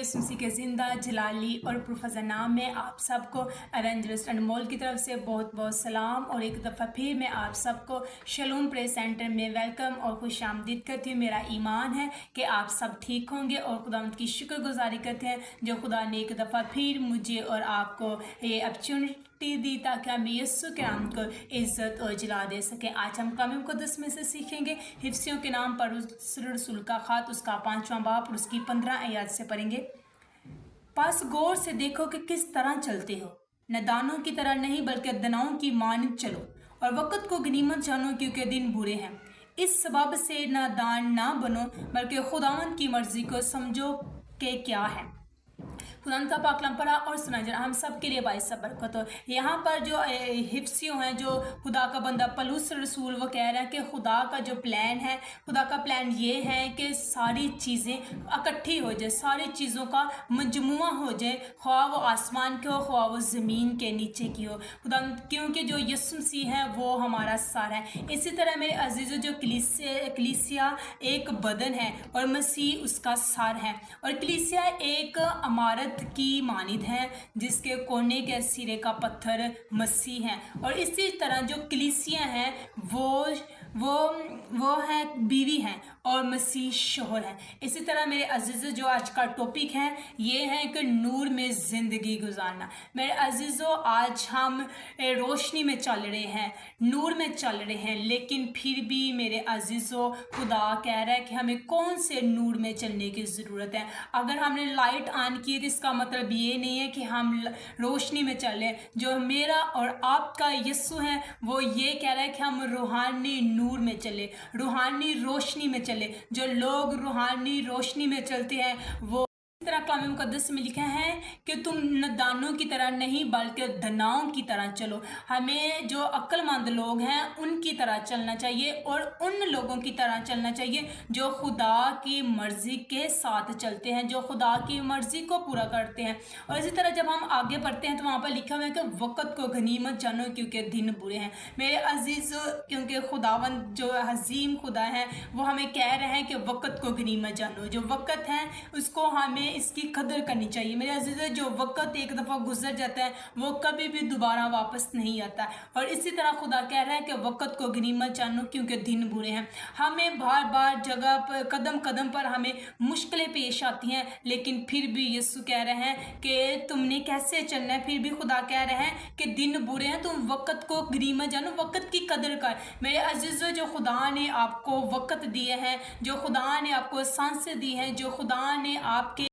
यीशु मसीह के ज़िंदा जलाली और पुरफज़ा नाम में आप सबको एवेंजलिस्ट अनमोल की तरफ से बहुत बहुत सलाम और एक दफ़ा फिर मैं आप सबको शलूम प्रे सेंटर में वेलकम और खुश आमदीद करती हूँ। मेरा ईमान है कि आप सब ठीक होंगे और खुदावंद की शुक्रगुजारी करते हैं जो खुदा ने एक दफ़ा फिर मुझे और आपको ये अपॉर्चुनिटी दी ताकि हम यीशु के नाम को इज़्ज़त और जला दे सकें। आज हम कलाम मुक़द्दस में से सीखेंगे हिफ्सियों के नाम पर रसूल का ख़त उसका 5वां बाब और उसकी 15 आयत से पढ़ेंगे। पास गौर से देखो कि किस तरह चलते हो, नादानों की तरह नहीं बल्कि दनाओं की मानद चलो और वक़्त को गनीमत जानो क्योंकि दिन बुरे हैं। इस सबब से नादान ना बनो बल्कि खुदावंद की मर्ज़ी को समझो कि क्या है। खुदावंद का पाक कलाम पढ़ा और सुना जरा हम सब के लिए बाइस बरकत हो। यहाँ पर जो हिफ्सियों हैं, जो खुदा का बंदा पलूस रसूल, वो कह रहे हैं कि खुदा का जो प्लान है, खुदा का प्लान ये है कि सारी चीज़ें इकट्ठी हो जाए, सारी चीज़ों का मजमुआ हो जाए, ख्वाह वो आसमान के हो ख्वाह वो ज़मीन के नीचे की हो। खुदा क्योंकि जो यीशु मसीह है वो हमारा सर है। इसी तरह मेरे अजीज़ों जो कलीसिया एक बदन है और मसीह उसका सर है और कलीसिया एक इमारत की मानिद है जिसके कोने के सिरे का पत्थर मसीह है। और इसी तरह जो कलीसिया है वो है बीवी हैं और मसीह शोहर है। इसी तरह मेरे अजीज़ों जो आज का टॉपिक है ये है कि नूर में ज़िंदगी गुजारना। मेरे अजीज़ों आज हम रोशनी में चल रहे हैं, नूर में चल रहे हैं, लेकिन फिर भी मेरे अजीज़ों खुदा कह रहा है कि हमें कौन से नूर में चलने की ज़रूरत है। अगर हमने लाइट ऑन की तो इसका मतलब ये नहीं है कि हम रोशनी में चलें। जो मेरा और आपका यीशु है वो ये कह रहा है कि हम रूहानी नूर में चले, रूहानी रोशनी में चले। जो लोग रूहानी रोशनी में चलते हैं वो इस तरह कलाम मुक़द्दस में लिखा है कि तुम नादानों की तरह नहीं बल्कि दनाओं की तरह चलो। हमें जो अक्लमंद लोग हैं उनकी तरह चलना चाहिए और उन लोगों की तरह चलना चाहिए जो खुदा की मर्ज़ी के साथ चलते हैं, जो खुदा की मर्ज़ी को पूरा करते हैं। और इसी तरह जब हम आगे बढ़ते हैं तो वहाँ पर लिखा हुआ है कि वक़्त को गनीमत जानो क्योंकि दिन बुरे हैं। मेरे अजीज़ क्योंकि खुदावंद जो हज़ीम खुदा है वो हमें कह रहे हैं कि वक़्त को गनीमत जानो। जो वक़्त है उसको हमें इसकी कदर करनी चाहिए। मेरे अजीज़ जो वक़्त एक दफ़ा गुजर जाता है वो कभी भी दोबारा वापस नहीं आता। और इसी तरह खुदा कह रहा है कि वक़्त को गनीमत जानो क्योंकि दिन बुरे हैं। हमें बार बार जगह पर कदम कदम पर हमें मुश्किलें पेश आती हैं, लेकिन फिर भी यीशु कह रहे हैं कि तुमने कैसे चलना है। फिर भी खुदा कह रहे हैं कि दिन बुरे हैं, तुम वक़्त को गनीमत जानो, वक़्त की कदर कर। मेरे अजीज़ जो खुदा ने आपको वक़्त दिए हैं, जो खुदा ने आपको सांसें दी हैं, जो खुदा ने आपके